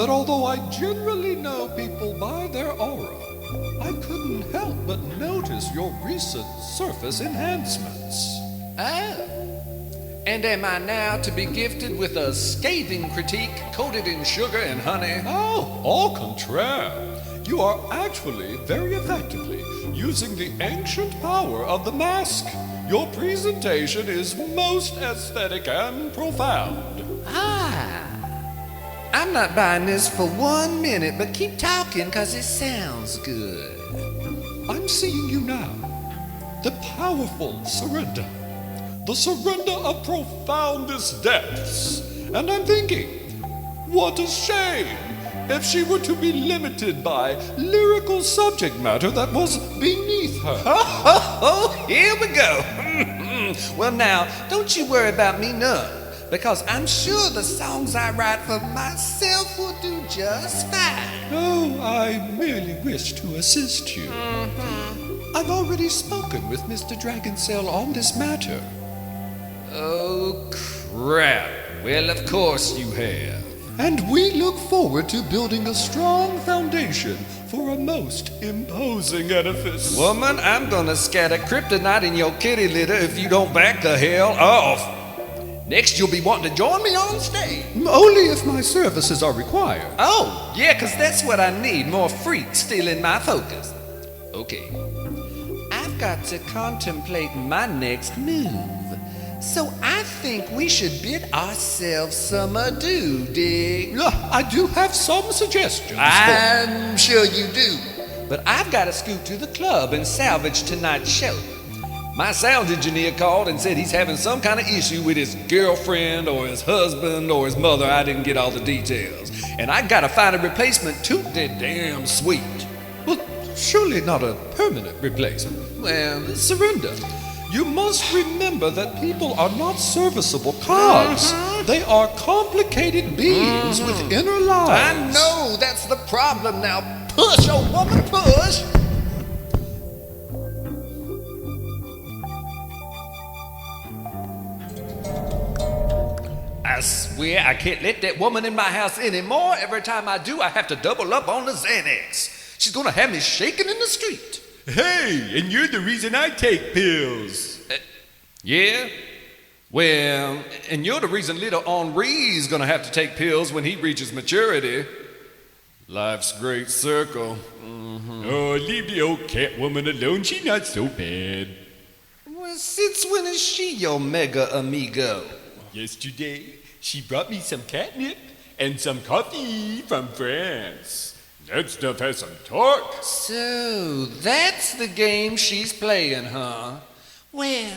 that although I generally know people by their aura, I couldn't help but notice your recent surface enhancements. Oh. And am I now to be gifted with a scathing critique coated in sugar and honey? Oh, au contraire. You are actually very effectively using the ancient power of the mask. Your presentation is most aesthetic and profound. I'm not buying this for 1 minute, but keep talking because it sounds good. I'm seeing you now. The powerful Surrenda. The Surrenda of profoundest depths. And I'm thinking, what a shame if she were to be limited by lyrical subject matter that was beneath her. Here we go. Well now, don't you worry about me none. Because I'm sure the songs I write for myself will do just fine. Oh, I merely wish to assist you. I've already spoken with Mr. Dragonsail on this matter. Oh, crap. Well, of course you have. And we look forward to building a strong foundation for a most imposing edifice. Woman, I'm gonna scatter kryptonite in your kitty litter if you don't back the hell off. Next, you'll be wanting to join me on stage. Only if my services are required. Oh, yeah, because that's what I need, more freaks stealing my focus. Okay, I've got to contemplate my next move. So I think we should bid ourselves some adieu, dig? I do have some suggestions. I'm sure you do. But I've got to scoot to the club and salvage tonight's show. My sound engineer called and said he's having some kind of issue with his girlfriend or his husband or his mother. I didn't get all the details. And I gotta find a replacement too damn sweet. Well, surely not a permanent replacement. Well, Surrenda. You must remember that people are not serviceable cogs. They are complicated beings with inner lives. I know, that's the problem now. Push, oh woman, push! I swear I can't let that woman in my house anymore. Every time I do, I have to double up on the Xanax. She's gonna have me shaking in the street. Hey, and you're the reason I take pills. Yeah? Well, and you're the reason little Henri's gonna have to take pills when he reaches maturity. Life's great circle. Oh, leave the old cat woman alone. She's not so bad. Well, since when is she your mega amigo? Yesterday, she brought me some catnip and some coffee from France. That stuff has some torque. So, that's the game she's playing, huh? Well,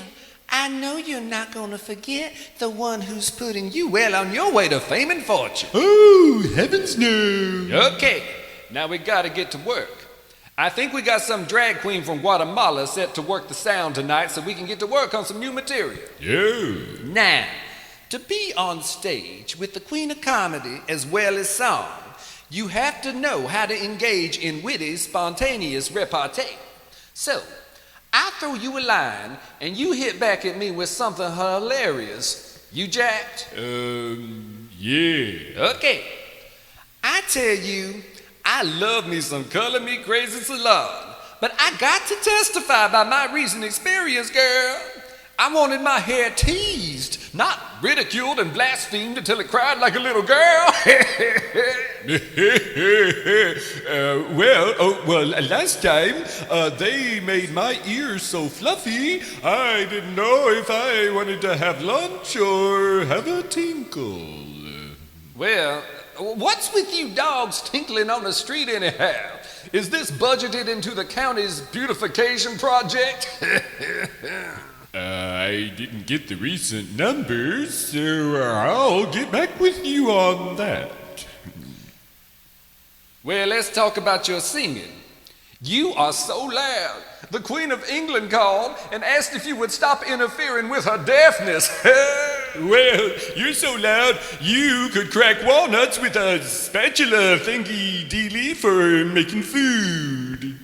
I know you're not gonna forget the one who's putting you well on your way to fame and fortune. Oh, heavens no. Okay, now we gotta get to work. I think we got some drag queen from Guatemala set to work the sound tonight so we can get to work on some new material. Yeah. Now, to be on stage with the queen of comedy as well as song, you have to know how to engage in witty, spontaneous repartee. So, I throw you a line and you hit back at me with something hilarious. You jacked? Yeah. Okay. I tell you, I love me some Color-Me-Crazy Salon, but I got to testify by my recent experience, girl. I wanted my hair teased, not ridiculed and blasphemed until it cried like a little girl. Last time they made my ears so fluffy, I didn't know if I wanted to have lunch or have a tinkle. Well, what's with you dogs tinkling on the street anyhow? Is this budgeted into the county's beautification project? I didn't get the recent numbers, so I'll get back with you on that. Well, let's talk about your singing. You are so loud. The Queen of England called and asked if you would stop interfering with her deafness. Well, you're so loud, you could crack walnuts with a spatula thingy-dealy for making food.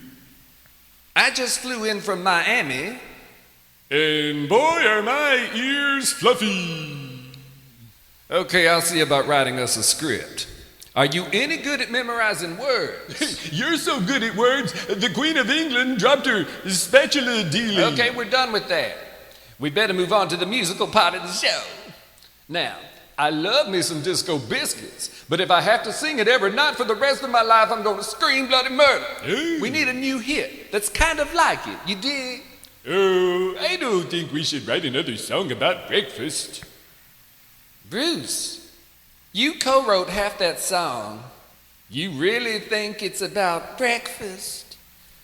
I just flew in from Miami. And boy, are my ears fluffy. Okay, I'll see about writing us a script. Are you any good at memorizing words? You're so good at words, the Queen of England dropped her spatula dealing. Okay, we're done with that. We better move on to the musical part of the show. Now, I love me some disco biscuits, but if I have to sing it every night for the rest of my life, I'm going to scream bloody murder. Ooh. We need a new hit that's kind of like it. You dig? Oh, I don't think we should write another song about breakfast. Bruce, you co-wrote half that song. You really think it's about breakfast?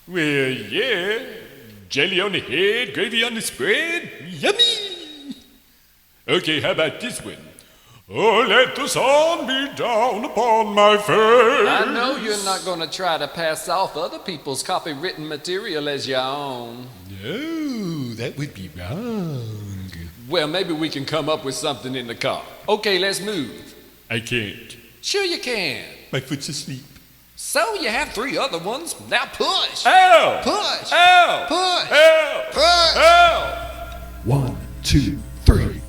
Well, yeah. Jelly on the head, gravy on the spread. Yummy! Okay, how about this one? Oh, let the sun be down upon my face. I know you're not going to try to pass off other people's copywritten material as your own. No, that would be wrong. Well, maybe we can come up with something in the car. Okay, let's move. I can't. Sure you can. My foot's asleep. So you have 3 other ones. Now push. Ow! Push. Ow! Push. Ow! Push. Ow! 1, 2, 3.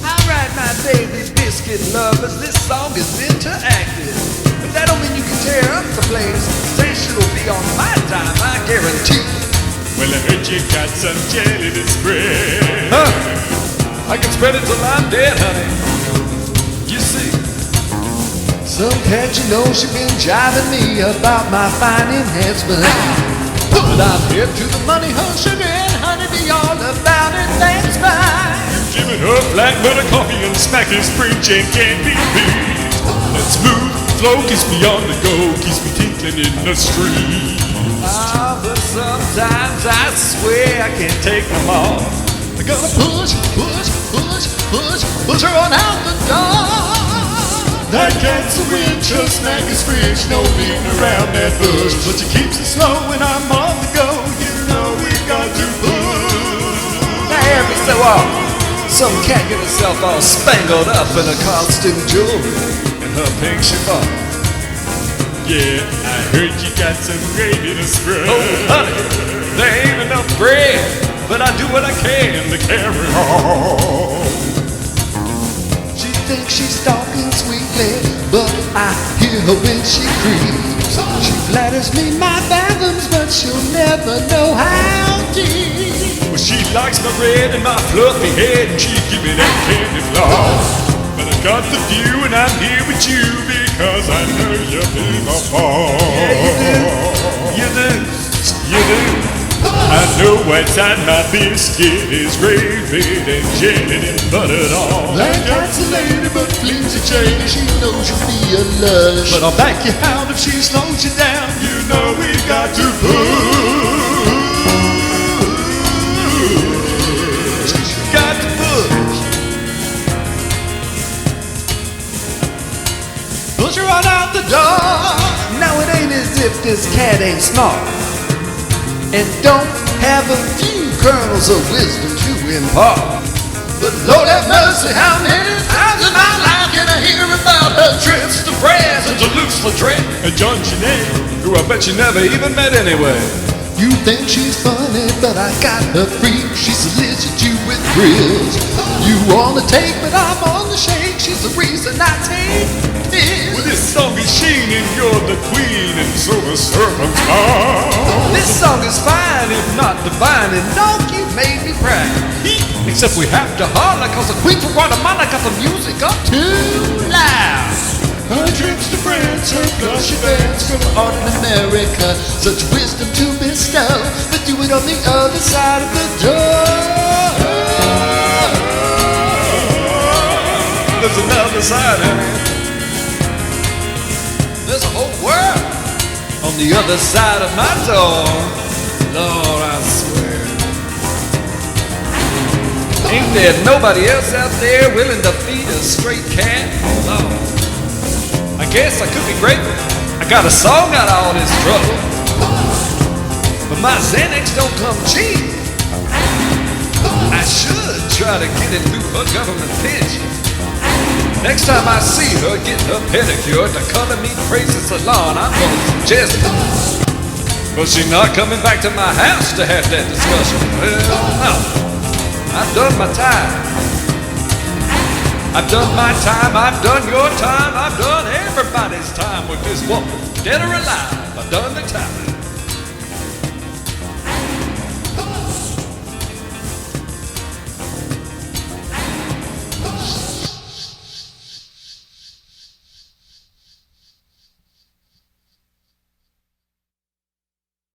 Alright, my baby biscuit lovers, this song is interactive. But that don't mean you can tear up the place. Station will be on my time, I guarantee. Well, I heard you got some jelly to spread. Huh? I can spread it till I'm dead, honey. You see, some cat you know she been jiving me about my fine enhancement. But I'm hip to the money, huh, sugar and honey, be all about it, that's fine. Giving her black butter coffee and smackers preaching can't be beat. That smooth flow keeps me on the go, keeps me tinkling in the street. Ah, but sometimes I swear I can't take them all. I gotta push her on out the door. That cat's a witch, her snack is rich, no beating around that bush. But she keeps it slow when I'm on the go, you know we got to push. Now every so often, some cat get herself all spangled up in her costume jewelry and her pink chiffon. Yeah, I heard you got some gravy to spread. Oh, honey, there ain't enough bread, but I do what I can to carry on. She thinks she's talking sweetly, but I hear her when she creeps. She flatters me my fathoms, but she'll never know how deep. Well, she likes my red and my fluffy head, and she give me that candy floss. But I got the view, and I'm here with you because I know you be my fault. Yeah, you do. You do. I know what's on my biscuit is gravy and jelly and buttered on. That cat's a lady, but flimsy chain. She knows you'll be a lush, but I'll back you out if she slows you down. You know we got to push. Got to push. Push her on out the door. Now it ain't as if this cat ain't smart and don't have a few kernels of wisdom to impart. But Lord have mercy, how many times in my life can I hear about her trips to France and to Toulouse-Lautrec And John Genet, who I bet you never even met anyway. You think she's funny, but I got her free. She solicits you with thrills. You wanna take, but I'm on the shake. She's the reason I take this. well, this song is sheen and you're the queen, and so the servants are. This song is fine, if not divine, and dog, you made me proud. Except we have to holler, cause the queen from Guatemala got the music up too loud. Her trips to France, her blush events from art in America, such wisdom to bestow, but do it on the other side of the door. There's another side, honey. There's a whole world on the other side of my door. Lord, I swear. Ain't there nobody else out there willing to feed a straight cat? Lord. I guess I could be grateful I got a song out of all this trouble. But my Xanax don't come cheap. I should try to get it through her government pension. Next time I see her getting her pedicure at the Color-Me-Crazy Salon, I'm gonna suggest it. But she's not coming back to my house to have that discussion. Well, no. I've done my time. I've done my time, I've done your time, I've done everything. everybody's time with this woman. Dead or alive, I done the time.